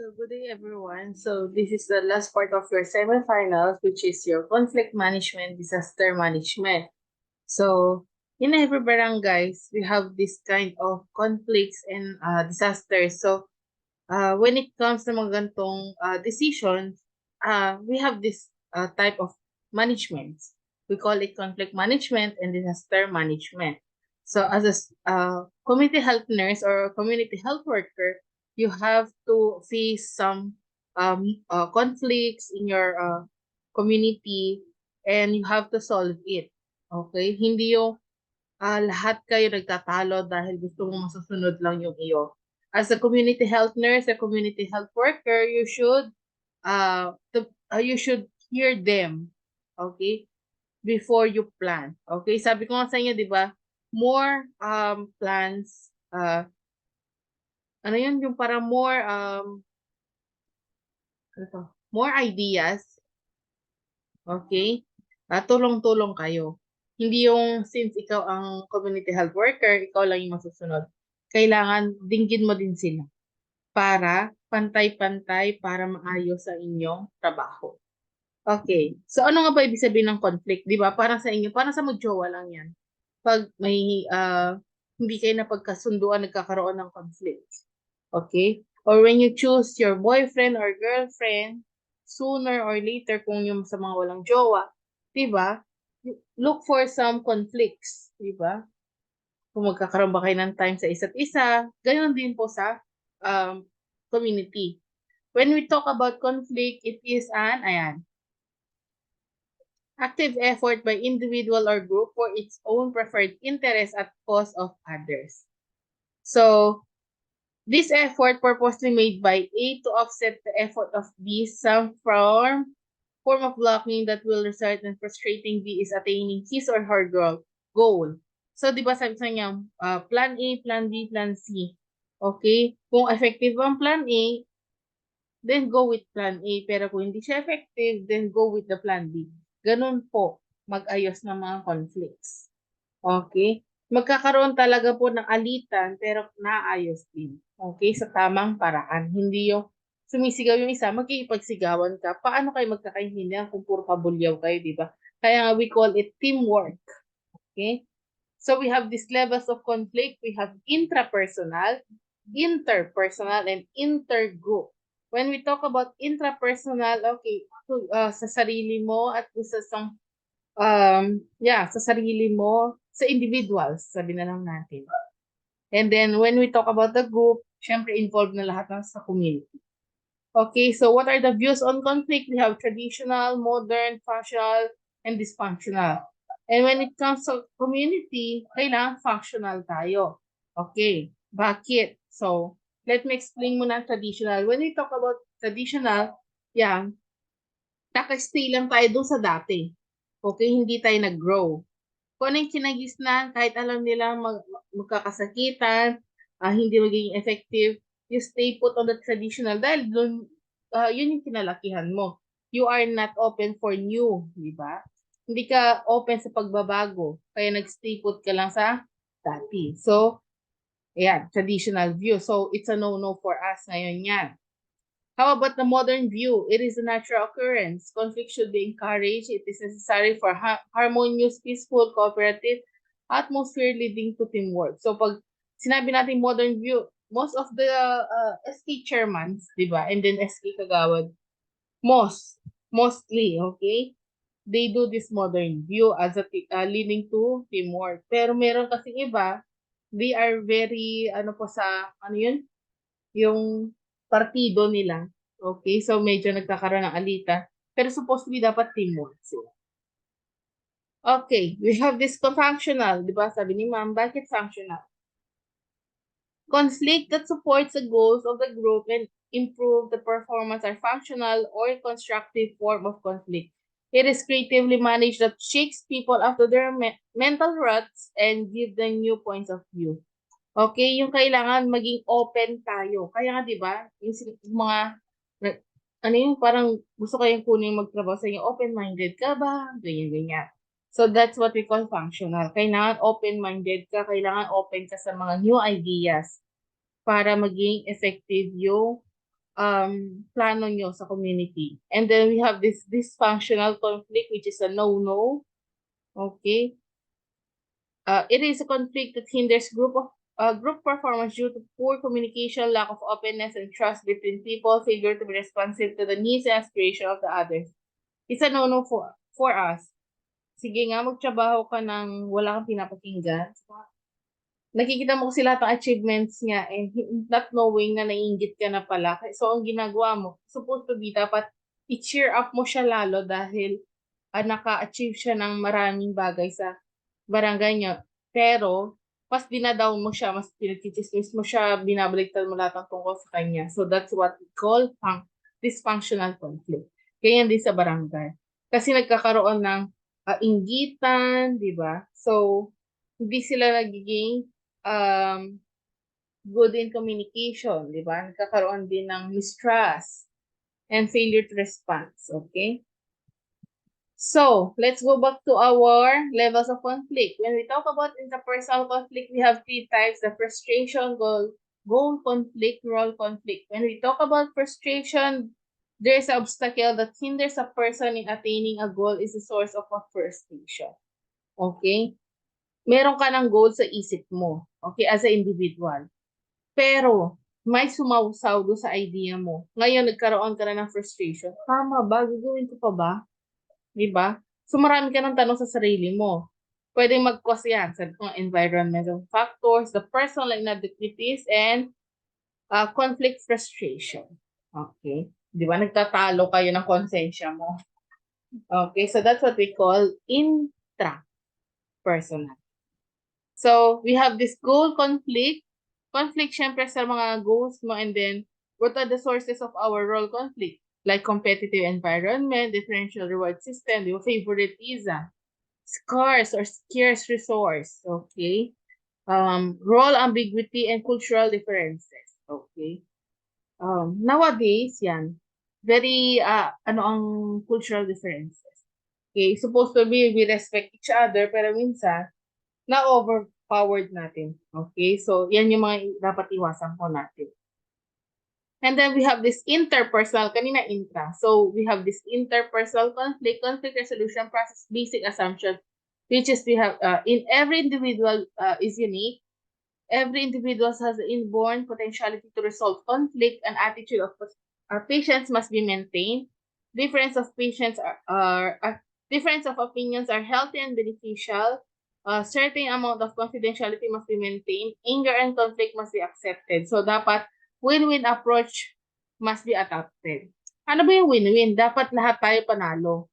So good day everyone. So this is the last part of your semifinals, which is your conflict management, disaster management. So in every barangays, we have this kind of conflicts and disasters. So when it comes to mga gantong decisions, we have this type of management. We call it conflict management and disaster management. So as a community health nurse or community health worker, you have to face some conflicts in your community and you have to solve it. Okay? Hindi yung lahat kayo nagtatalo dahil gusto mo masusunod lang yung iyo. As a community health nurse, a community health worker, you should hear them, okay, before you plan. Okay, sabi ko nga sa inyo, di ba, more plans, ano yun, yung para more ideas, okay, tulong-tulong kayo. Hindi yung since ikaw ang community health worker, ikaw lang yung masusunod. Kailangan dinggin mo din sila para pantay-pantay para maayos ang inyong trabaho. Okay. So ano nga ba ibig sabihin ng conflict, 'di ba? Para sa inyo, para sa magjowa lang 'yan. Pag may hindi kayo napagkasunduan, nagkakaroon ng conflict. Okay? Or when you choose your boyfriend or girlfriend, sooner or later kung yung sa mga walang jowa, 'di ba? Look for some conflicts, 'di ba? Kung magkakaroon ba kayo ng time sa isa't isa, ganoon din po sa um, community. When we talk about conflict, it is an active effort by individual or group for its own preferred interest at cost of others. So, this effort purposely made by A to offset the effort of B, some form of blocking that will result in frustrating B is attaining his or her goal. So, di ba sabi sa niya, plan A, plan B, plan C. Okay? Kung effective ang plan A, then go with plan A. Pero kung hindi siya effective, then go with the plan B. Ganun po, mag-ayos ng mga conflicts. Okay? Magkakaroon talaga po ng alitan, pero naayos din. Okay? Sa tamang paraan. Hindi yung sumisigaw yung isa, magkikipagsigawan ka. Paano kayo magkakaintindihan kung puro kabulyaw kayo, di ba? Kaya nga we call it teamwork. Okay? So we have these levels of conflict. We have intrapersonal, interpersonal, and intergroup. When we talk about intrapersonal, okay, sa sarili mo at sa sarili mo, sa individuals, sabi na lang natin. And then when we talk about the group, syempre involved na lahat ng sa community. Okay, so what are the views on conflict? We have traditional, modern, functional, and dysfunctional. And when it comes to community, kailangan functional tayo. Okay, bakit? So, let me explain muna ang traditional. When we talk about traditional, yan, nakastay lang tayo doon sa dati. Okay, hindi tayo nag-grow. Kung ano yung kinagisnan, kahit alam nila magkakasakitan, hindi magiging effective, you stay put on the traditional dahil doon, yun yung kinalakihan mo. You are not open for new, di ba? Hindi ka open sa pagbabago, kaya nag-stay put ka lang sa dati. So, ayan, traditional view. So, it's a no-no for us ngayon yan. How about the modern view? It is a natural occurrence. Conflict should be encouraged. It is necessary for harmonious, peaceful, cooperative atmosphere leading to teamwork. So pag sinabi natin modern view, most of the SK chairmans, di ba? And then SK kagawad, mostly, okay? They do this modern view as a leading to teamwork. Pero meron kasi iba, they are very, ano yun? Yung partido nila. Okay? So, medyo nagkakaroon ng alita. Pero supposed to be dapat teamwork sila. Okay. We have this functional. Di ba? Sabi ni ma'am, bakit functional? Conflict that supports the goals of the group and improve the performance are functional or constructive form of conflict. It is creatively managed that shakes people after their mental ruts and give them new points of view. Okay, yung kailangan maging open tayo. Kaya nga 'di ba, yung mga ano yung parang gusto kayong kunin magtrabaho sa inyo, open-minded ka ba? Ganyan ganyan. So that's what we call functional. Kailangan open-minded ka, kailangan open ka sa mga new ideas para maging effective yung plano nyo sa community. And then we have this dysfunctional conflict, which is a no-no. Okay? It is a conflict that hinders group performance due to poor communication, lack of openness and trust between people, failure to be responsive to the needs and aspirations of the others. It's a no-no for us. Sige nga, magtrabaho ka ng wala kang pinapakinggan. Nakikita mo kasi lahat ng achievements niya and not knowing na naiinggit ka na pala. So, ang ginagawa mo, supposed to be, dapat i-cheer up mo siya lalo dahil naka-achieve siya ng maraming bagay sa barangay niya. Pero, mas dinadown mo siya, mas pinagchichismis mo siya, binabaliktad mo lahat ng tungkol sa kanya. So, that's what we call dysfunctional conflict. Ganyan din sa barangay. Kasi nagkakaroon ng inggitan, di ba? So, hindi sila nagiging good in communication, di ba? Nagkakaroon din ng mistrust and failure to respond, okay? So, let's go back to our levels of conflict. When we talk about interpersonal conflict, we have 3 types: the frustration, goal conflict, role conflict. When we talk about frustration, there's an obstacle that hinders a person in attaining a goal is a source of a frustration. Okay? Meron ka ng goal sa isip mo, okay, as an individual. Pero, may sumawsaw do sa idea mo. Ngayon, nagkaroon ka na ng frustration. Tama ba? Gagawin ko pa ba? Diba? So, marami ka ng tanong sa sarili mo. Pwedeng mag-cause yan sa environmental factors, the personal inadequacies, and conflict frustration. Okay? Di ba? Nagtatalo kayo ng konsensya mo. Okay? So, that's what we call intrapersonal. So, we have this goal conflict. Conflict, syempre, sa mga goals mo, and then, what are the sources of our role conflict? Like competitive environment, differential reward system, your favoritism, scarce or scarce resource, okay? Role ambiguity and cultural differences, okay? Nowadays, yan, very, ano ang cultural differences? Okay, supposed to be, we respect each other, pero minsan, na-overpowered natin. Okay? So, yan yung mga dapat iwasan po natin. And then we have this interpersonal, kanina intra. So, we have this interpersonal conflict resolution process, basic assumption, which is we have, in every individual is unique. Every individual has an inborn potentiality to resolve conflict, and attitude of patience must be maintained. Difference of patience difference of opinions are healthy and beneficial. A certain amount of confidentiality must be maintained. Anger and conflict must be accepted. So, dapat win-win approach must be adopted. Ano ba yung win-win? Dapat lahat tayo panalo.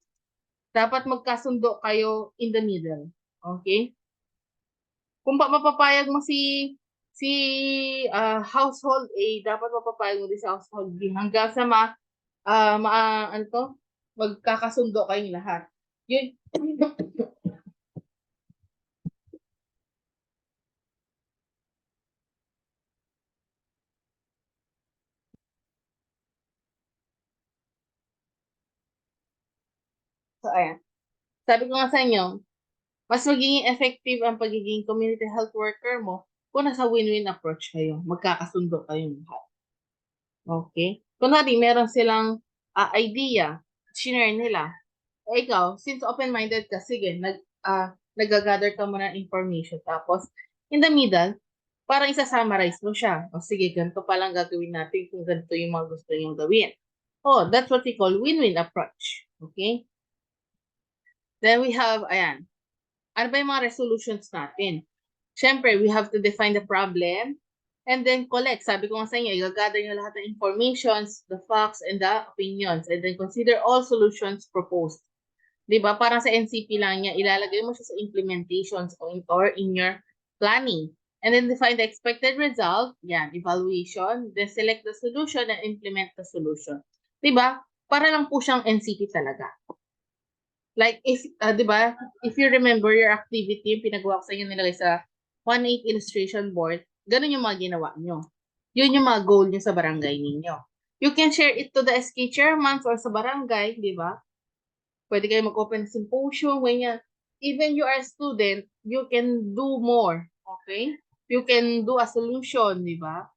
Dapat magkasundo kayo in the middle. Okay? Kung mapapayag mo si household A, dapat mapapayag mo din sa household B hanggang sa ano to, magkakasundo kayong lahat. Yun. So, ayan. Sabi ko nga sa inyo, mas magiging effective ang pagiging community health worker mo kung nasa win-win approach kayo. Magkakasundo kayong lahat. Okay? Kunwari, meron silang idea, share nila. Ikaw, since open-minded ka, sige, nag-gather ka muna ng information. Tapos, in the middle, parang isa-summarize mo siya. O sige, ganito palang gagawin natin kung ganito yung mga gusto niyong gawin. Oh, that's what we call win-win approach. Okay? Then we have, ayan, ano ba yung mga resolutions natin? Siyempre, we have to define the problem and then collect. Sabi ko nga sa inyo, i-gather nyo lahat ng informations, the facts, and the opinions, and then consider all solutions proposed. Diba? Parang sa NCP lang niya, ilalagay mo siya sa implementations or in your planning. And then define the expected result, yan, evaluation, then select the solution and implement the solution. Diba? Para lang po siyang NCP talaga. Like, if, diba, if you remember your activity, yung pinagawa ko sa inyo nilagay sa 1/8 illustration board, ganun yung mga ginawa nyo. Yun yung mga goal nyo sa barangay ninyo. You can share it to the SK chairmans or sa barangay, di ba? Pwede kayo mag-open symposium, ganyan. Even you are a student, you can do more, okay? You can do a solution, di ba?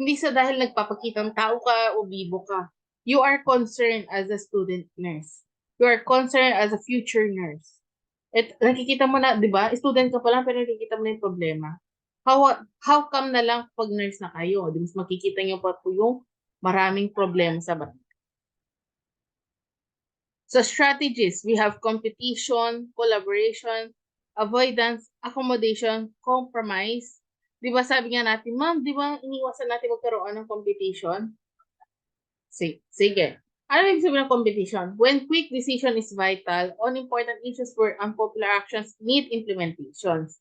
Hindi sa dahil nagpapakitang tao ka o bibo ka. You are concerned as a student nurse. You are concerned as a future nurse. At nakikita mo na, di ba? Student ka pa lang pero nakikita mo na yung problema. How come na lang pag nurse na kayo? Di mas makikita niyo pa po yung maraming problema sa barangay. So strategies, we have competition, collaboration, avoidance, accommodation, compromise. Di ba sabi nga natin, ma'am, di ba iniwasan natin magkaroon ng competition? Sige. Ano ibig sabihin ng competition? When quick decision is vital, on important issues where unpopular actions need implementations.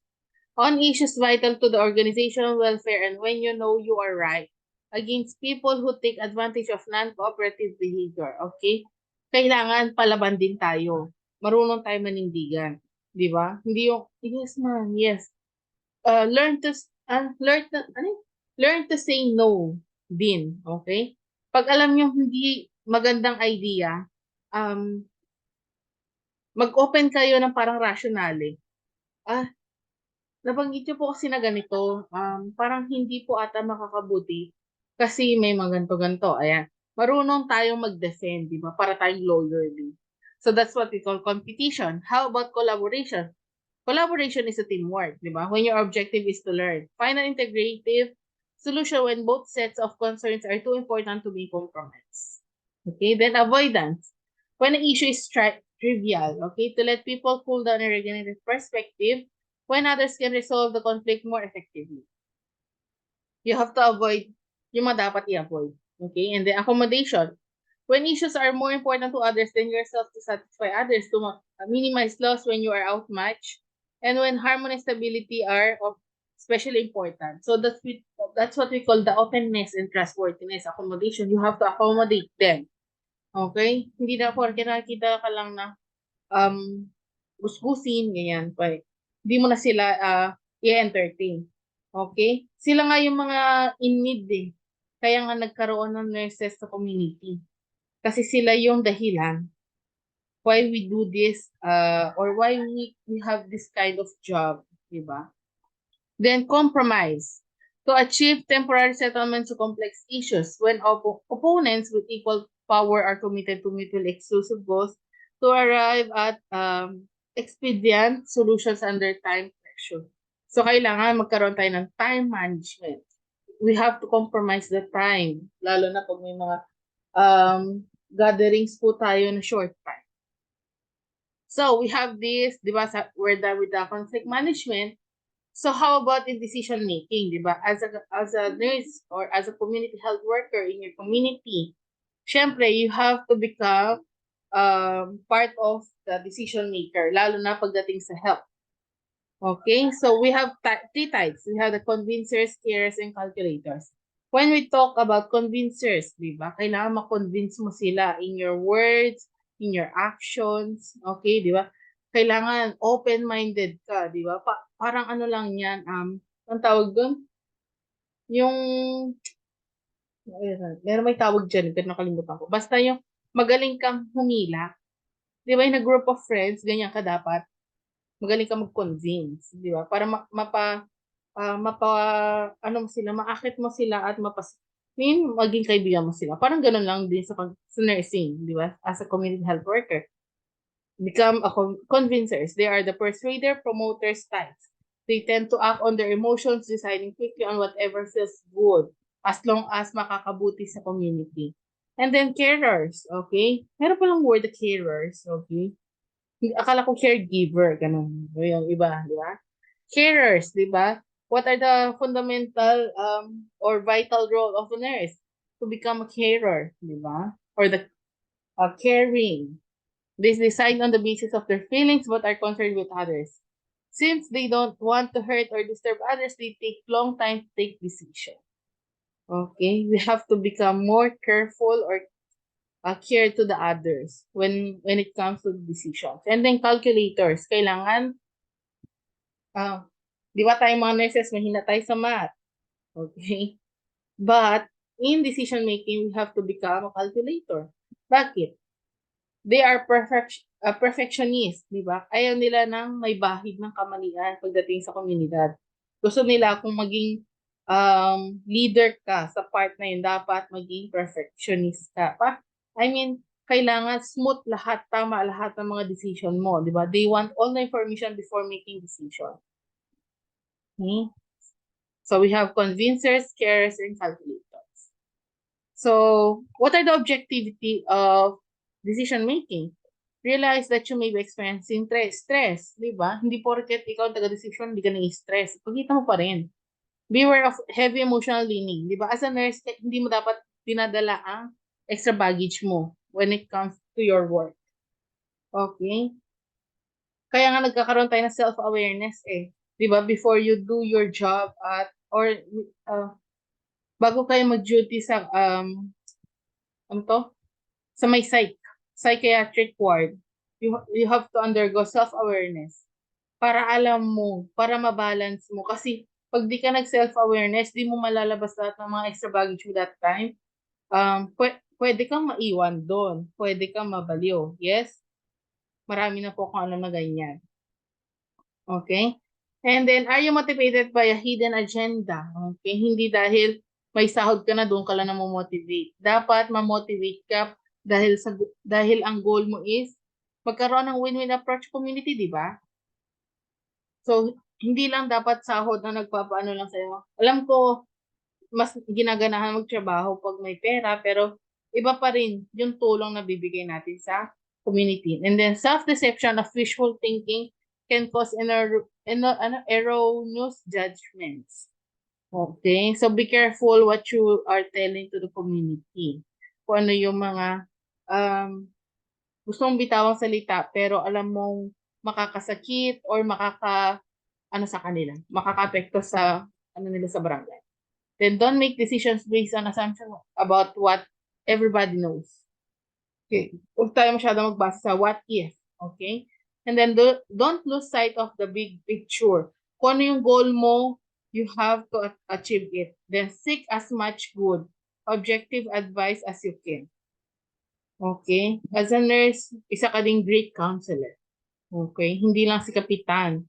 On issues vital to the organizational welfare and when you know you are right. Against people who take advantage of non-cooperative behavior. Okay? Kailangan palaban din tayo. Marunong tayo manindigan. Di ba? Hindi yung, yes man, yes. Learn to, learn to say no din. Okay? Pag alam nyo hindi magandang idea, um, mag-open kayo ng parang rationale. Nabanggit niyo po kasi na ganito, parang hindi po ata makakabuti kasi may mga ganto-ganto. Ayan. Marunong tayong mag-defend, di ba? Para tayong lawyer din. So that's what we call competition. How about collaboration? Collaboration is a teamwork, di ba? When your objective is to learn. Find an integrative solution when both sets of concerns are too important to be compromised. Okay, then avoidance. When an issue is trivial, okay, to let people cool down and regain their perspective when others can resolve the conflict more effectively. You have to avoid yung mga dapat i-avoid. Okay, and then accommodation. When issues are more important to others than yourself to satisfy others, to minimize loss when you are outmatched, and when harmony and stability are of especially important. So that's what we call the openness and trustworthiness accommodation. You have to accommodate them. Okay? Hindi na porke nakikita ka lang na um, gusgusin, ganyan. Hindi mo na sila i-entertain. Okay? Sila nga yung mga in need eh. Kaya nga nagkaroon ng nurses sa community. Kasi sila yung dahilan why we do this or why we have this kind of job, di ba? Then compromise. To achieve temporary settlements to complex issues when opponents with equal power are committed to mutually exclusive goals to arrive at expedient solutions under time pressure. So kailangan magkaroon tayo ng time management. We have to compromise the time, lalo na pag may mga gatherings po tayo na short time. So we have this, di ba, we're done with the conflict management. So how about in decision making, di ba? As a nurse or as a community health worker in your community, syempre you have to become part of the decision maker, lalo na pagdating sa health. Okay, so we have three types. We have the convincers, carers, and calculators. When we talk about convincers, di ba? Kailangan ma-convince mo sila in your words, in your actions, okay, di ba? Kailangan open-minded ka, di ba? Parang ano lang yan, ang tawag doon? Yung, meron may tawag dyan, pero nakalimutan ko. Basta yung magaling kang humila, di ba, in a group of friends, ganyan ka dapat, magaling kang mag-convince, di ba? Para ano mo sila, maakit mo sila at maging kaibigan mo sila. Parang ganun lang din sa nursing, di ba? As a community health worker. Become a convincers. They are the persuader, promoters types. They tend to act on their emotions, deciding quickly on whatever feels good, as long as makakabuti sa community. And then carers, okay? Meron palang word the carers, okay? Akala ko caregiver, ganun. Yung iba, di ba? Carers, di ba? What are the fundamental or vital role of a nurse? To become a carer, di ba? Or the caring. They decide on the basis of their feelings but are concerned with others. Since they don't want to hurt or disturb others, they take long time to take decision. Okay, we have to become more careful or care to the others when it comes to decisions. And then calculators, kailangan di ba tayo mga nurses, mahina tayo sa math. Okay? But, in decision making, we have to become a calculator. Bakit? They are perfectionist, di ba? Ayaw nila ng may bahid ng kamalian pagdating sa komunidad. Gusto nila kung maging leader ka sa part na yun, dapat maging perfectionist ka. Kailangan smooth lahat, tama lahat ng mga decision mo, di ba? They want all the information before making decision. Okay? So we have convincers, carers, and calculators. So what are the objectivity of decision making? Realize that you may be experiencing stress, di ba? Hindi porket ikaw ang taga-decision, hindi ka na-stress. Pagkita mo pa rin. Beware of heavy emotional leaning. Di ba? As a nurse, hindi mo dapat dinadala ang extra baggage mo when it comes to your work. Okay? Kaya nga nagkakaroon tayo ng self-awareness eh. Di ba? Before you do your job bago kayo mag-duty sa, ano to? Sa may psychiatric ward, you have to undergo self-awareness para alam mo, para mabalance mo. Kasi pag di ka nag-self-awareness, di mo malalabas lahat ng mga extra baggage mo that time. Pwede kang maiwan doon. Pwede kang mabaliw. Yes? Marami na po kung ano na ganyan. Okay? And then, are you motivated by a hidden agenda? Okay? Hindi dahil may sahod ka na, doon ka lang na motivate. Dapat ma-motivate ka dahil ang goal mo is magkaroon ng win-win approach community, di ba? So, hindi lang dapat sahod na nagpapaano lang sa'yo. Alam ko, mas ginaganahan magtrabaho pag may pera, pero iba pa rin yung tulong na bibigay natin sa community. And then, self-deception of wishful thinking can cause erroneous judgments. Okay? So, be careful what you are telling to the community. Kung ano yung mga gusto mong bitawang salita, pero alam mong makakasakit or sa kanila, makaka-apekto sa nila sa barangay. Then don't make decisions based on assumption about what everybody knows. Okay. Huwag tayo masyadong magbasa sa what if. Okay? And then don't lose sight of the big picture. Kung ano yung goal mo, you have to achieve it. Then seek as much good, objective advice as you can. Okay? As a nurse, isa ka ding great counselor. Okay? Hindi lang si kapitan.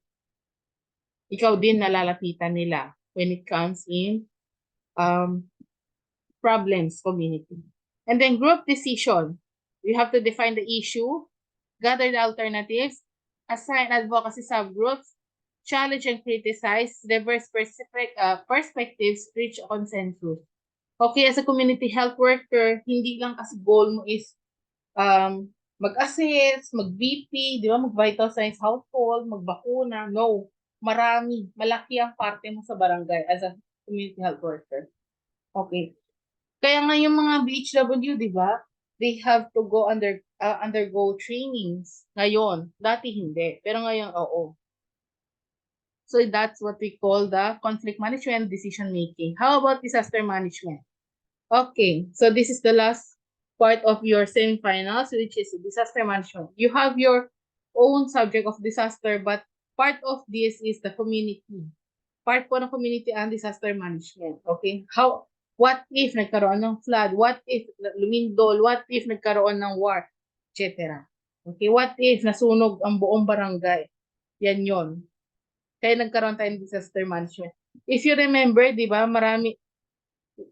Ikaw din nalalapitan nila when it comes in problems community. And then group decision. You have to define the issue, gather the alternatives, assign advocacy subgroups, challenge and criticize, diverse perspectives, reach a consensus. Okay, as a community health worker, hindi lang kasi goal mo is mag-assess, mag-BP, di ba, mag-vital signs household, magbakuna. No, malaki ang parte mo sa barangay as a community health worker. Okay. Kaya nga yung mga BHW, di ba, they have to undergo trainings ngayon. Dati hindi, pero ngayon oo. So that's what we call the conflict management decision making. How about disaster management? Okay, so this is the last part of your semifinals, which is disaster management. You have your own subject of disaster, but part of this is the community. Part po ng community ang disaster management. Okay? What if nagkaroon ng flood? What if lumindol? What if nagkaroon ng war? Etc. Okay? What if nasunog ang buong barangay? Yan yon. Kaya nagkaroon tayo ng disaster management. If you remember, di ba,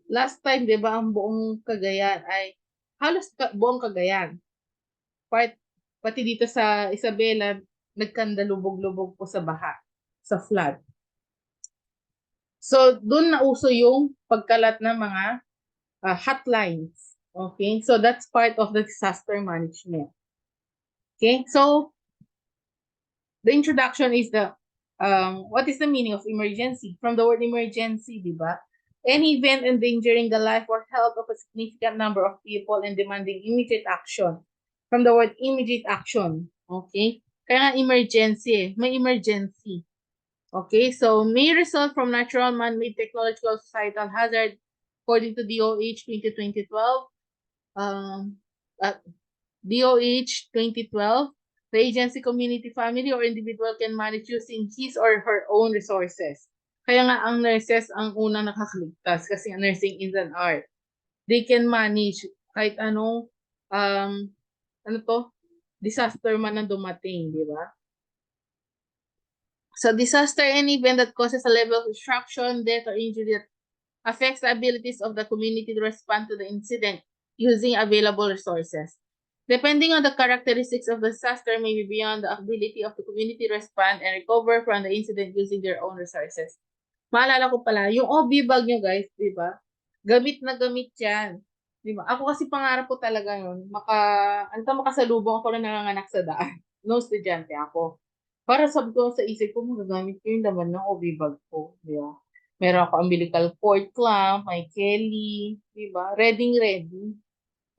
last time, di ba, ang buong Cagayan ay, halos buong Cagayan. Pati dito sa Isabela, nagkandalubog-lubog po sa baha, sa flood. So, doon nauso yung pagkalat ng mga hotlines. Okay? So, that's part of the disaster management. Okay? So, the introduction is what is the meaning of emergency? From the word emergency, di ba? Any event endangering the life or health of a significant number of people and demanding immediate action. From the word immediate action. Okay? Kaya nga emergency, may emergency. Okay, so may result from natural man-made technological societal hazard according to DOH 2012. DOH 2012, the agency, community, family, or individual can manage using his or her own resources. Kaya nga ang nurses ang unang nakakaligtas kasi nursing is an art. They can manage kahit anong disaster man na dumating, di ba? So disaster, any event that causes a level of destruction, death, or injury that affects the abilities of the community to respond to the incident using available resources. Depending on the characteristics of the disaster may be beyond the ability of the community to respond and recover from the incident using their own resources. Maalala ko pala, yung OB bag nyo guys, di ba? Gamit na gamit yan. Di ba? Ako kasi pangarap ko talaga yun, makasalubong ako na nanganganak sa daan. No, estudyante ako. Para sabi ko sa isip ko, magagamit ko yung laman ng OB bag ko. Di ba? Meron ako umbilical cord clamp, may Kelly, di ba? Ready.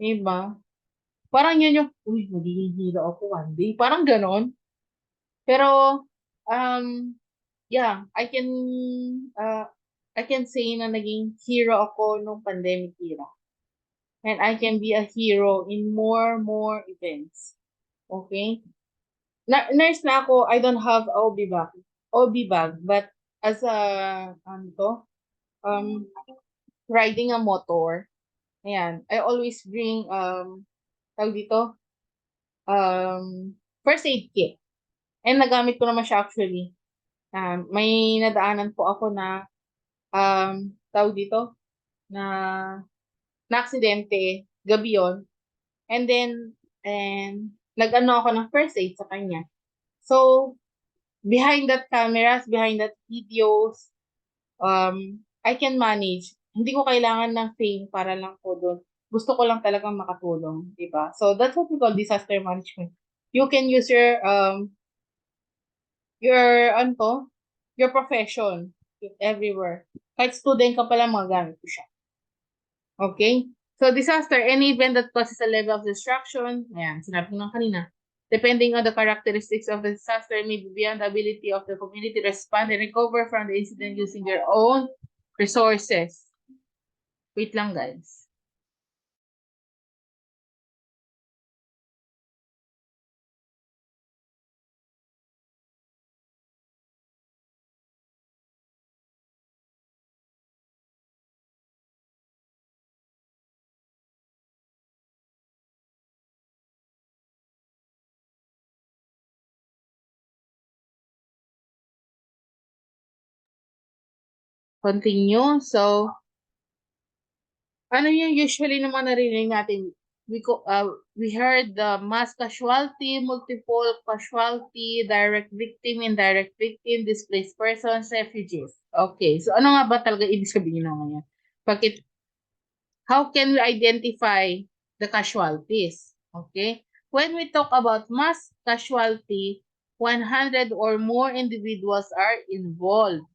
Di ba? Parang yun yung, uy, magiging hero ako one day. Parang ganon. Pero, um, yeah, uh, I can say na naging hero ako nung pandemic era. And I can be a hero in more events. Okay? Nurse na ako, I don't have OB bag, but as a, ano to, um, riding a motor, ayan, I always bring, tawag dito, first aid kit. And nagamit ko naman siya actually. May nadaanan po ako na, tawag dito, na aksidente, gabi yon. And then, nag-ano ako ng first aid sa kanya. So, behind that cameras, behind that videos, I can manage. Hindi ko kailangan ng fame para lang po doon. Gusto ko lang talagang makatulong, di ba? So, that's what we call disaster management. You can use your your profession everywhere. Kahit student ka pala, magagamit ko siya. Okay? So, disaster, any event that causes a level of destruction, ayan, sinabi ko na kanina, depending on the characteristics of the disaster, may be beyond the ability of the community to respond and recover from the incident using their own resources. Wait lang, guys. Continue. So, ano yung usually naman narinig natin? We heard the mass casualty, multiple casualty, direct victim, indirect victim, displaced persons, refugees. Okay, so ano nga ba talaga ibig sabihin na ngayon? Bakit, how can we identify the casualties? Okay, when we talk about mass casualty, 100 or more individuals are involved.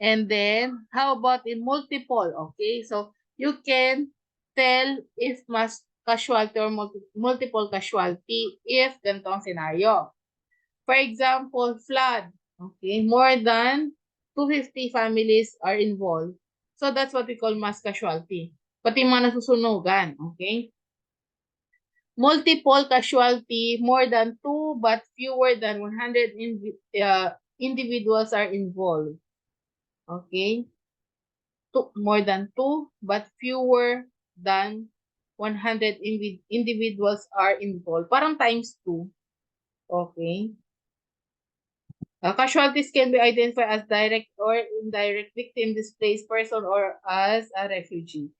And then, how about in multiple? Okay, so you can tell if mass casualty or multiple casualty if ganitong scenario. For example, flood. Okay, more than 250 families are involved. So that's what we call mass casualty. Pati mga nasusunugan. Okay? Multiple casualty, more than 2 but fewer than 100 individuals are involved. Okay? More than 2 but fewer than 100 individuals are involved. Parang times 2. Okay. Casualties can be identified as direct or indirect victim, displaced person, or as a refugee.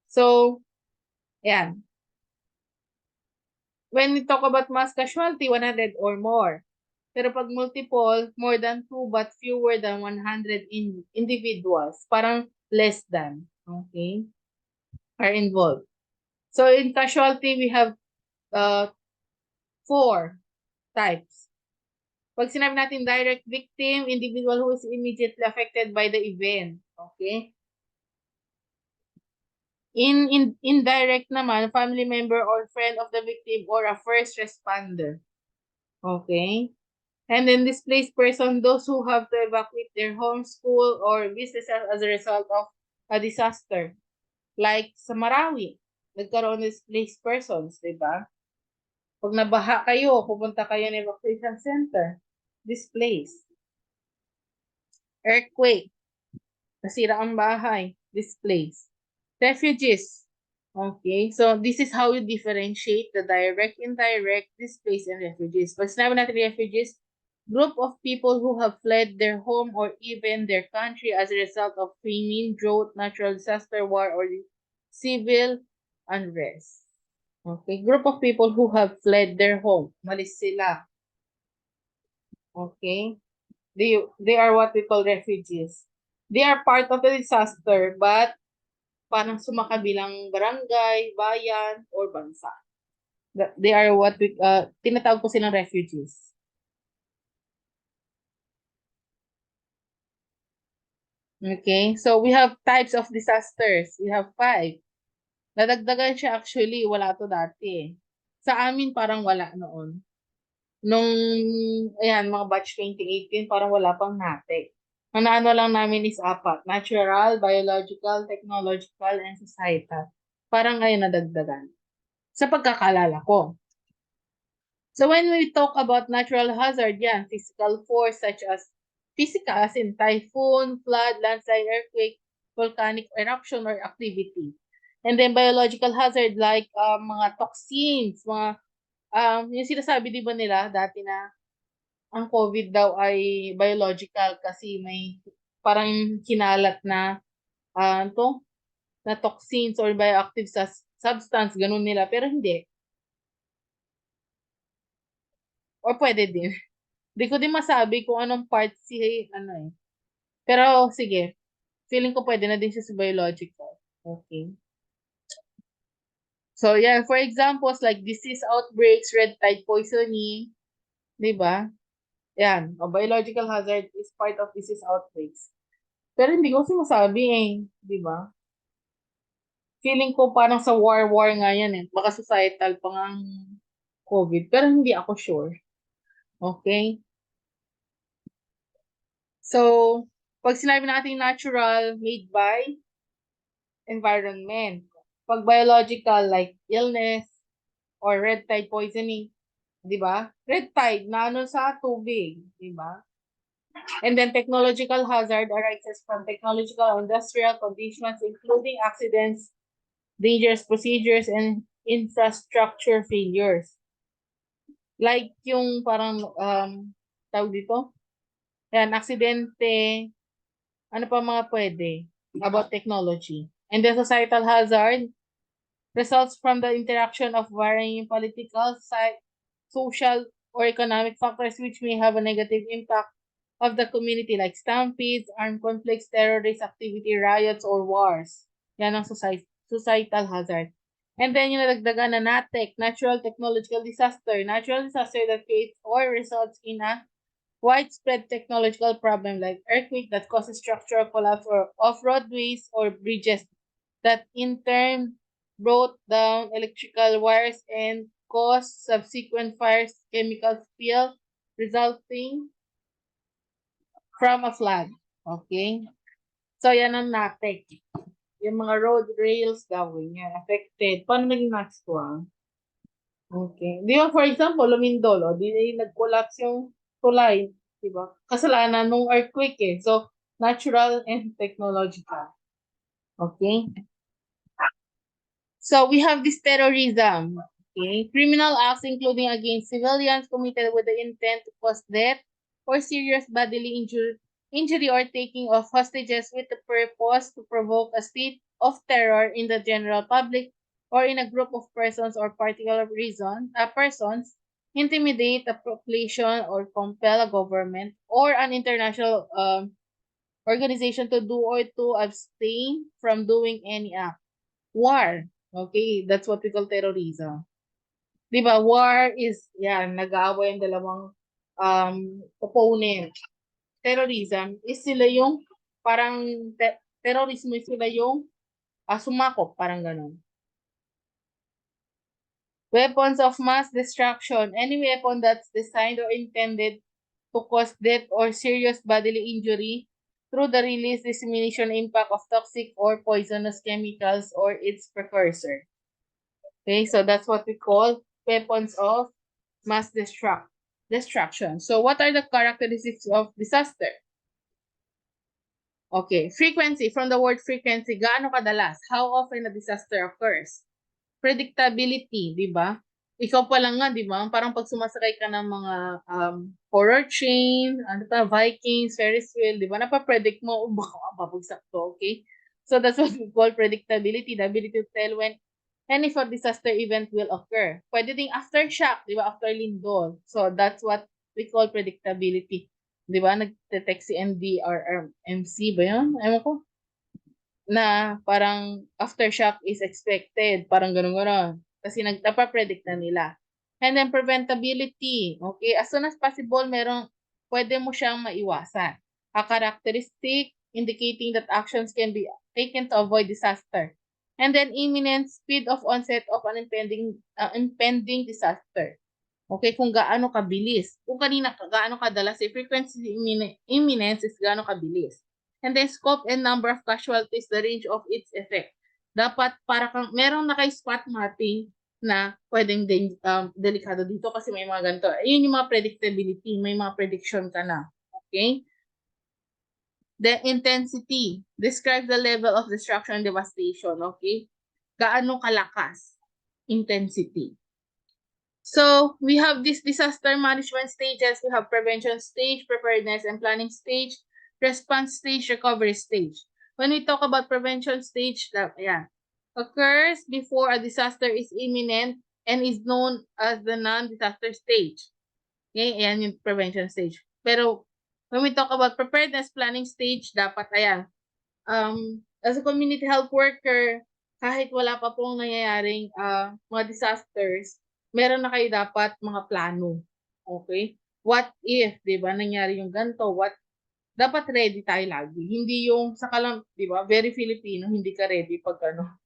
So, yan. When we talk about mass casualty, 100 or more. Pero pag multiple, more than 2 but fewer than 100 individuals, parang less than, okay, are involved. So in casualty, we have 4 types. Pag sinabi natin direct victim, individual who is immediately affected by the event. Okay? In indirect naman, family member or friend of the victim or a first responder. Okay? And then displaced person, those who have to evacuate their home, school, or business as a result of a disaster. Like sa Marawi, nagkaroon ng displaced persons, di ba? Pag nabaha kayo, pupunta kayo ng evacuation center. Displaced. Earthquake. Nasira ang bahay. Displaced. Refugees. Okay, so this is how you differentiate the direct, indirect, displaced, and refugees. Pag sinabi natin refugees, Group of people who have fled their home or even their country as a result of famine, drought, natural disaster, war, or civil unrest. Okay, group of people who have fled their home. Malis sila. Okay? They are what we call refugees. They are part of the disaster, but parang sumakabilang barangay, bayan, or bansa. They are what we, tinatawag ko silang refugees. Okay? So, we have types of disasters. We have 5. Nadagdagan siya actually, wala to dati eh. Sa amin parang wala noon. Nung, ayan, mga batch 2018, parang wala pang natik. Ang naano lang namin is 4. Natural, biological, technological, and societal. Parang ngayon nadagdagan. Sa pagkakalala ko. So when we talk about natural hazard, yan, physical force such as physical as in typhoon, flood, landslide, earthquake, volcanic eruption or activity. And then biological hazard like mga toxins, mga yung sinasabi di ba nila dati na ang COVID daw ay biological kasi may parang kinalat na to na toxins or bioactive substance ganun nila pero hindi or pwede din. Di ko din masabi kung anong part si ano eh. Pero sige, feeling ko pwede na din siya sa biological. Okay. So yeah, for examples like disease outbreaks, red tide poisoning, di ba? Yan, a biological hazard is part of disease outbreaks. Pero hindi ko kasi masabi eh, di ba? Feeling ko parang sa war nga yan eh. Baka societal pa nga ang COVID. Pero hindi ako sure. Okay? So, pag sinabi natin natural, made by environment. Pag biological, like illness or red tide poisoning, di ba? Red tide, na ano sa tubig, di ba? And then technological hazard arises from technological or industrial conditions, including accidents, dangerous procedures, and infrastructure failures. Like yung parang, tawag dito? Yan, aksidente, ano pa mga pwede about technology. And then societal hazard results from the interaction of varying political, social, or economic factors which may have a negative impact of the community like stampedes, armed conflicts, terrorist activity, riots, or wars. Yan ang societal hazard. And then yung nadagdagan na NATEC, natural technological disaster. Natural disaster that creates or results in a widespread technological problem like earthquake that causes structural collapse or of roadways or bridges that in turn brought down electrical wires and caused subsequent fires, chemical spill, resulting from a flood. Okay? So, yan ang NATEC. Yung mga road rails gawin yan, affected. Paano naging next one? Okay. Di ba, for example, Lumindol, di nag-collapse yung tulay. Di ba? Kasalanan nung earthquake eh. So, natural and technological. Okay? So, we have this terrorism. Okay? Criminal acts including against civilians committed with the intent to cause death or serious bodily injury or taking of hostages with the purpose to provoke a state of terror in the general public or in a group of persons or particular persons, intimidate a population or compel a government or an international organization to do or to abstain from doing any act. War. Okay, that's what we call terrorism. Di ba? War is, yan, nag-aaway ang dalawang opponent. Terrorism is sila yung parang terrorismo is sila yung sumakop, parang ganun. Weapons of mass destruction. Any weapon that's designed or intended to cause death or serious bodily injury through the release, dissemination, impact of toxic or poisonous chemicals or its precursor. Okay, so that's what we call weapons of mass destruction. So what are the characteristics of disaster? Okay, frequency. From the word frequency, gaano kadalas? How often a disaster occurs? Predictability, di ba? ikaw pa lang nga, di ba? Parang pag sumasakay ka ng mga horror chain, ano pa, Vikings, Ferris wheel, di ba? Napapredict mo, baka babagsak to, okay? So that's what we call predictability, the ability to tell when any for disaster event will occur. Pwede ding aftershock, di ba? After lindol. So that's what we call predictability. Di ba? Nag-text si MC ba yun? Ewan ko na parang aftershock is expected, parang ganun-ganun. Kasi nagpa-predict na nila. And then preventability, okay? As soon as possible, pwede mo siyang maiwasan. A characteristic indicating that actions can be taken to avoid disaster. And then imminent speed of onset of an impending disaster. Okay, kung gaano kabilis. Kung kanina gaano kadalas, frequency imminence is gaano kabilis. And then scope and number of casualties, the range of its effect. Dapat para kang merong naka-spot mapping na pwedeng delikado dito kasi may mga ganito. Ayun yung mga predictability, may mga prediction ka na. Okay? The intensity describes the level of destruction and devastation. Okay? Gaano kalakas? Intensity. So we have this disaster management stages. We have prevention stage, preparedness and planning stage, response stage, recovery stage. When we talk about prevention stage, occurs before a disaster is imminent and is known as the non-disaster stage. Okay, ayan yung prevention stage. Pero when we talk about preparedness planning stage, dapat as a community health worker, kahit wala pa pong nangyayaring mga disasters, meron na kayo dapat mga plano. Okay? What if, 'di ba, nangyari yung ganito? Dapat ready tayo lagi. Hindi yung saka lang, 'di ba? Very Filipino, hindi ka ready pag ano,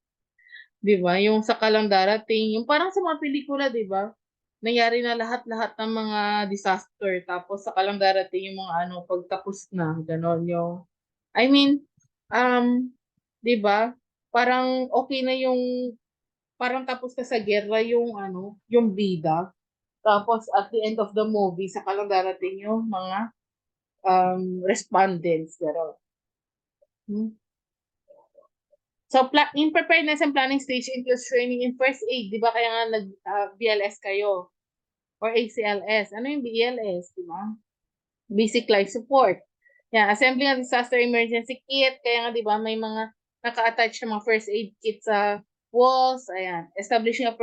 'di ba? Yung saka lang darating, yung parang sa mga pelikula, 'di ba? Nangyari na lahat-lahat ng mga disaster tapos saka lang darating yung mga ano pagtapos na, ganon yung I mean, 'di ba? Parang okay na yung parang tapos ka sa giyera yung ano, yung bida. Tapos at the end of the movie, saka lang darating yung mga respondents, gano'n. Hmm. So, in preparedness and planning stage includes training in first aid, 'di ba? Kaya nga BLS kayo or ACLS. Ano yung BLS, 'di ba? Basic life support. Yeah, assembling a disaster emergency kit. Kaya nga, di ba, may mga naka-attach na mga first aid kit sa walls. Ayan. Establishing a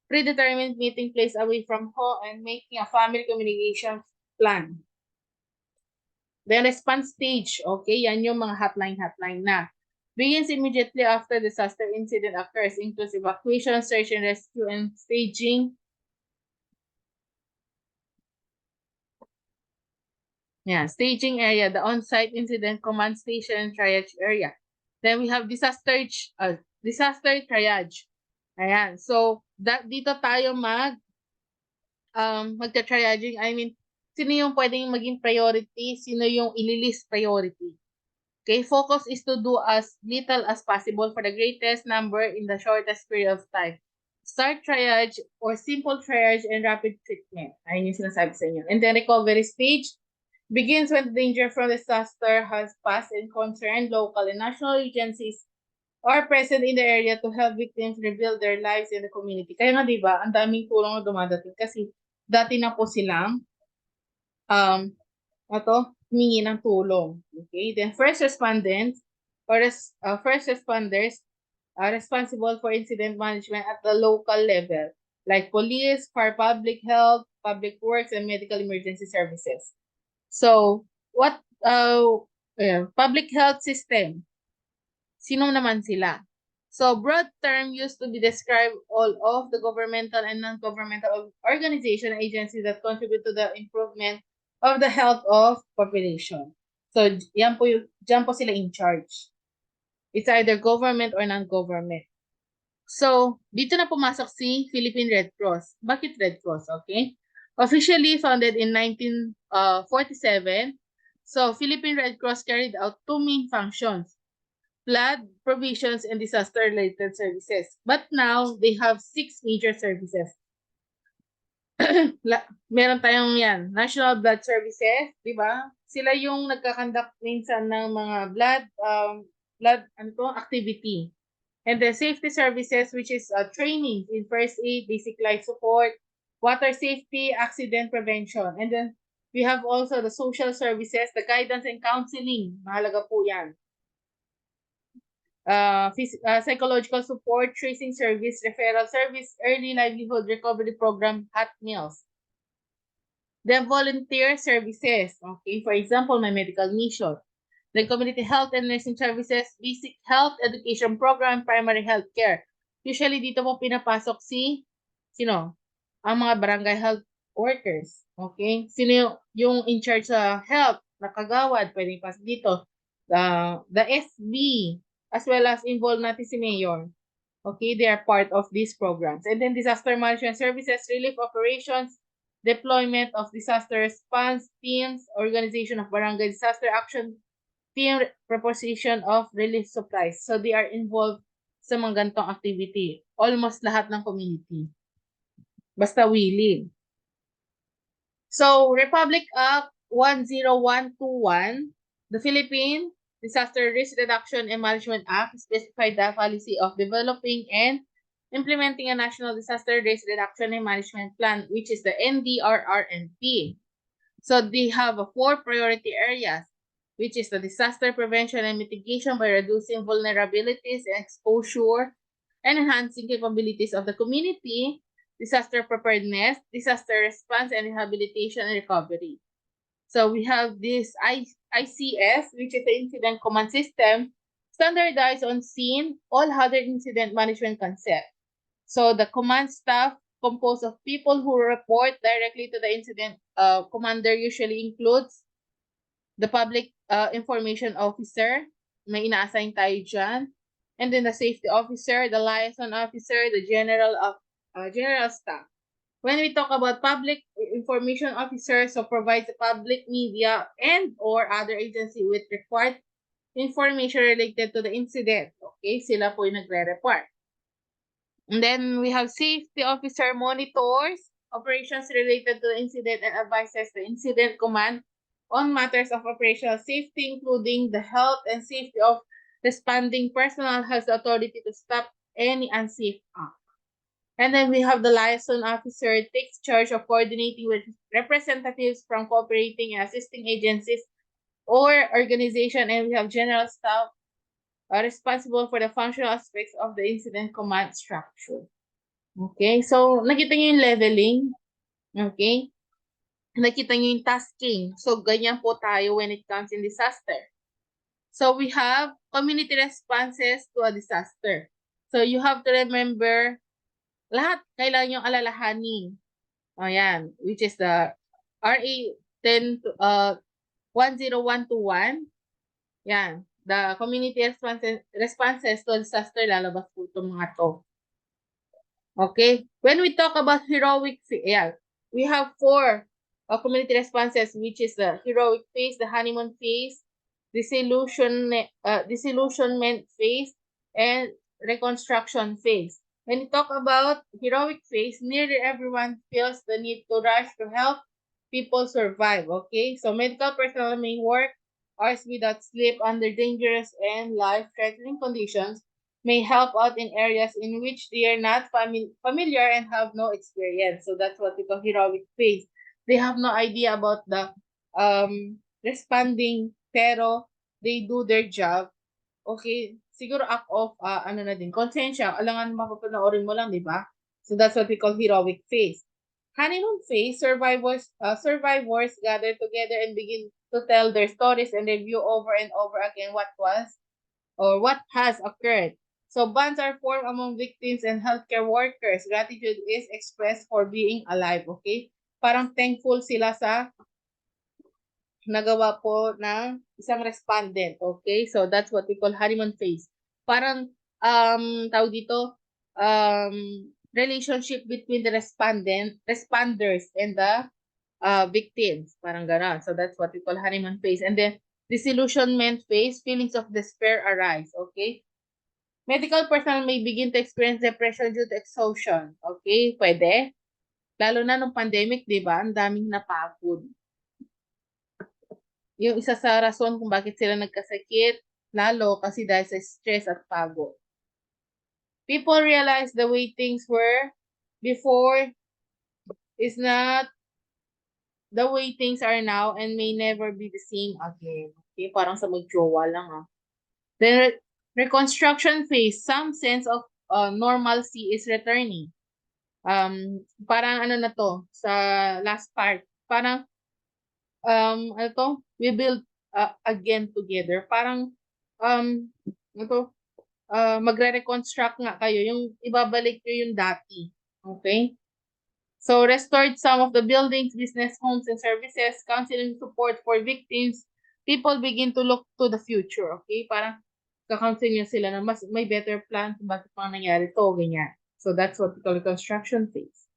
predetermined meeting place away from home and making a family communication plan. Then response stage. Okay, yan yung mga hotline na. Begins immediately after disaster incident occurs, includes evacuation, search and rescue, and staging. Yeah, staging area, the on-site incident command station and triage area. Then we have disaster triage. Ayan. So, dito tayo magta-triaging. I mean, sino yung pwedeng maging priority, sino yung ililist priority. Okay, focus is to do as little as possible for the greatest number in the shortest period of time. Start triage or simple triage and rapid treatment. Ayun yung sinasabi sa inyo. And then recovery stage begins when the danger from disaster has passed and concerned local and national agencies are present in the area to help victims rebuild their lives in the community. Kaya nga, di ba, ang daming tulong na dumadating kasi dati na po silang um, humingi ng tulong. Okay? Then first responders are responsible for incident management at the local level, like police, fire, public health, public works, and medical emergency services. So, public health system, sino naman sila? So, broad term used to be describe all of the governmental and non-governmental organization and agencies that contribute to the improvement of the health of population. So, dyan po sila in charge. It's either government or non-government. So, dito na pumasok si Philippine Red Cross. Bakit Red Cross? Okay? Officially founded in 1947, so Philippine Red Cross carried out two main functions: flood provisions and disaster-related services. But now, they have 6 major services. Meron tayong yan, National Blood Services, di ba? Sila yung nagkakandak minsan ng mga blood activity. And the safety services, which is training in first aid, basic life support, water safety, accident prevention. And then we have also the social services, the guidance and counseling. Mahalaga po yan. Psychological support, tracing service, referral service, early livelihood recovery program, hot meals. The volunteer services, okay, for example, my medical mission. The community health and nursing services, basic health education program, primary health care. Usually dito mo pinapasok sino? Ang mga barangay health workers, okay? Sino yung in charge sa health, nakagawad, pwedeng pasok dito. The SB, as well as involved natin si Mayor. Okay, they are part of these programs. And then disaster management services, relief operations, deployment of disaster response teams, organization of barangay disaster action team, proposition of relief supplies. So they are involved sa mga ganitong activity. Almost lahat ng community. Basta willing. So, Republic Act 10121, the Philippine Disaster Risk Reduction and Management Act specified the policy of developing and implementing a National Disaster Risk Reduction and Management Plan, which is the NDRRNP. So they have 4 priority areas, which is the disaster prevention and mitigation by reducing vulnerabilities and exposure and enhancing capabilities of the community, disaster preparedness, disaster response and rehabilitation and recovery. So we have this ICS, which is the Incident Command System, standardized on scene, all hazard incident management concept. So the command staff composed of people who report directly to the incident commander usually includes the public information officer, may ina-assign tayo dyan, and then the safety officer, the liaison officer, the general staff. When we talk about public information officer, so provides the public media and or other agency with required information related to the incident. Okay, sila po yung nagre-report. And then we have safety officer monitors operations related to the incident and advises the incident command on matters of operational safety, including the health and safety of responding personnel, has the authority to stop any unsafe act. And then we have the liaison officer takes charge of coordinating with representatives from cooperating and assisting agencies or organization, and we have general staff responsible for the functional aspects of the incident command structure. Okay, so nakita nyo yung leveling. Okay, nakita nyo yung tasking. So ganyan po tayo when it comes in disaster. So we have community responses to a disaster. So you have to remember lahat kailangan yung alalahanin. Ayan, which is the RA 10121. Yan, the community responses to disaster, lalabas po itong mga to. Okay, when we talk about heroic, yeah, we have 4 community responses, which is the heroic phase, the honeymoon phase, disillusionment phase, and reconstruction phase. When we talk about heroic phase, nearly everyone feels the need to rush to help people survive. Okay, so medical personnel may work hours without sleep under dangerous and life-threatening conditions, may help out in areas in which they are not familiar and have no experience. So that's what we call heroic phase. They have no idea about the responding, pero they do their job. Okay, siguro act of ano na din, konsensya, alangan mapapanoorin mo lang, di ba? So that's what we call heroic phase. Honeymoon phase, survivors gather together and begin to tell their stories and review over and over again what was or what has occurred. So bonds are formed among victims and healthcare workers. Gratitude is expressed for being alive, okay? Parang thankful sila sa nagawa po ng isang respondent, okay? So that's what we call honeymoon phase. Parang tawag dito, relationship between the responders and the victims, parang gano'n. So that's what we call honeymoon phase. And then disillusionment phase, feelings of despair arise, okay? Medical personnel may begin to experience depression due to exhaustion. Okay, pwede. Lalo na nung pandemic, di ba? Ang daming napagod. Yung isa sa rason kung bakit sila nagkasakit, lalo kasi dahil sa stress at pagod. People realize the way things were before is not the way things are now and may never be the same again. Okay, parang sa magjowa lang ah. Then reconstruction phase, some sense of normalcy is returning. Parang ano na to sa last part. Parang ano to, we build again together. Parang ano to, magre-reconstruct nga kayo, yung ibabalik nyo yung dati. Okay? So, restored some of the buildings, business, homes, and services, counseling support for victims. People begin to look to the future, okay? Parang kakounseling niya sila na mas may better plan kung bakit mga nangyari to, ganyan. So, that's what we call construction phase.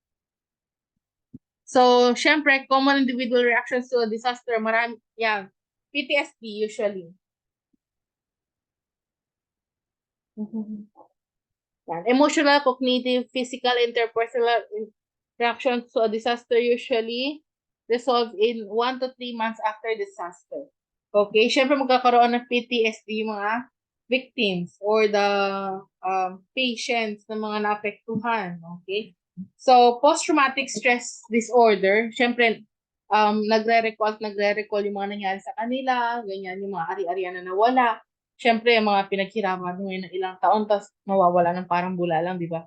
So, syempre, common individual reactions to a disaster, marami, yeah, PTSD usually. Yan. Emotional, cognitive, physical, interpersonal reactions to a disaster usually resolve in 1 to 3 months after disaster. Okay? Siyempre magkakaroon ng PTSD yung mga victims or the patients na mga naapektuhan. Okay? So, post-traumatic stress disorder, siyempre, nagre-recall yung mga nangyari sa kanila, ganyan, yung mga ari-arian na nawala. Siyempre, yung mga pinaghirapan mo ng ilang taon, tapos mawawala ng parang bulalang, di ba?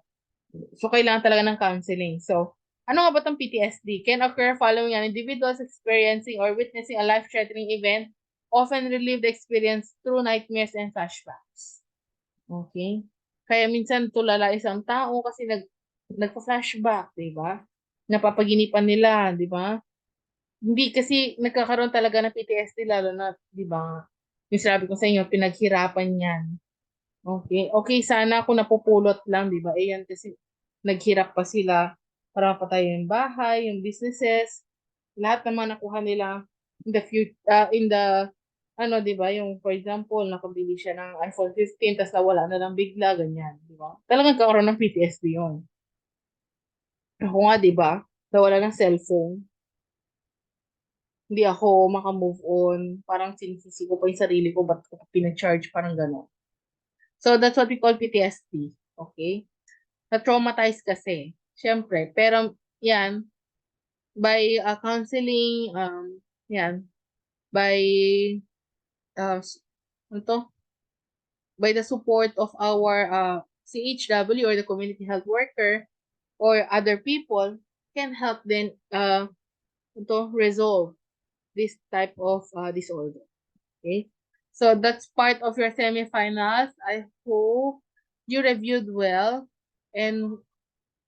So, kailangan talaga ng counseling. So, ano nga ba itong PTSD? Can occur following an individual's experiencing or witnessing a life-threatening event, often relive the experience through nightmares and flashbacks. Okay? Kaya minsan tulala isang tao kasi nagpa-flashback, di ba? Napapaginipan nila, di ba? Hindi kasi nagkakaroon talaga ng PTSD lalo na, di ba? Yung sabi ko sa inyo, pinaghirapan yan. Okay. Okay, sana kung napupulot lang, di ba? Eh yan kasi naghirap pa sila para mapatayo yung bahay, yung businesses, lahat naman nakuha nila in the future, in the, ano, di ba? Yung, for example, nakabili siya ng iPhone 15, tapos nawala na lang bigla, ganyan, di ba? Talagang kakaroon ng PTSD yun. Ako nga, di ba? Nawala ng cellphone. Hindi ako makamove on. Parang sinisisi ko pa yung sarili ko, ba't ko pa pinacharge, parang gano'n. So, that's what we call PTSD. Okay? Na-traumatize kasi. Siyempre. Pero, yan, by counseling, yan, by, ano to? By the support of our CHW or the community health worker or other people, can help then to resolve this type of disorder. Okay? So, that's part of your semifinals. I hope you reviewed well. And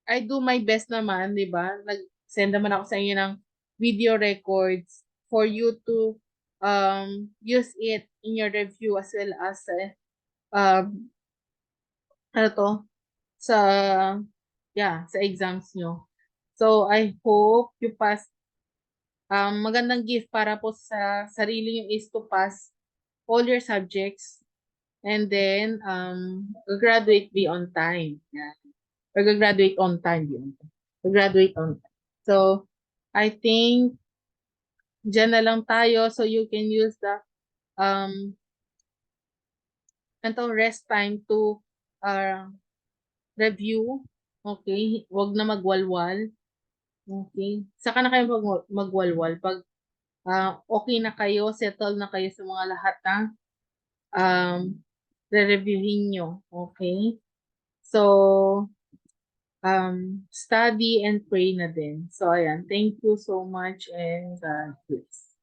I do my best naman, di ba? Nag-send naman ako sa inyo ng video records for you to use it in your review as well as um, ano to, sa, sa exams nyo. So, I hope you pass. Magandang gift para po sa sarili nyo is to pass all your subjects and then graduate be on time. Yeah. Or graduate on time. Graduate on time. So, I think dyan na lang tayo so you can use the rest time to review. Okay? Huwag na magwalwal. Okay? Saka na kayo magwalwal pag okay na kayo, settle na kayo sa mga lahat ng re-reviewin nyo. Okay? So, study and pray na din. So, ayan. Thank you so much and God bless.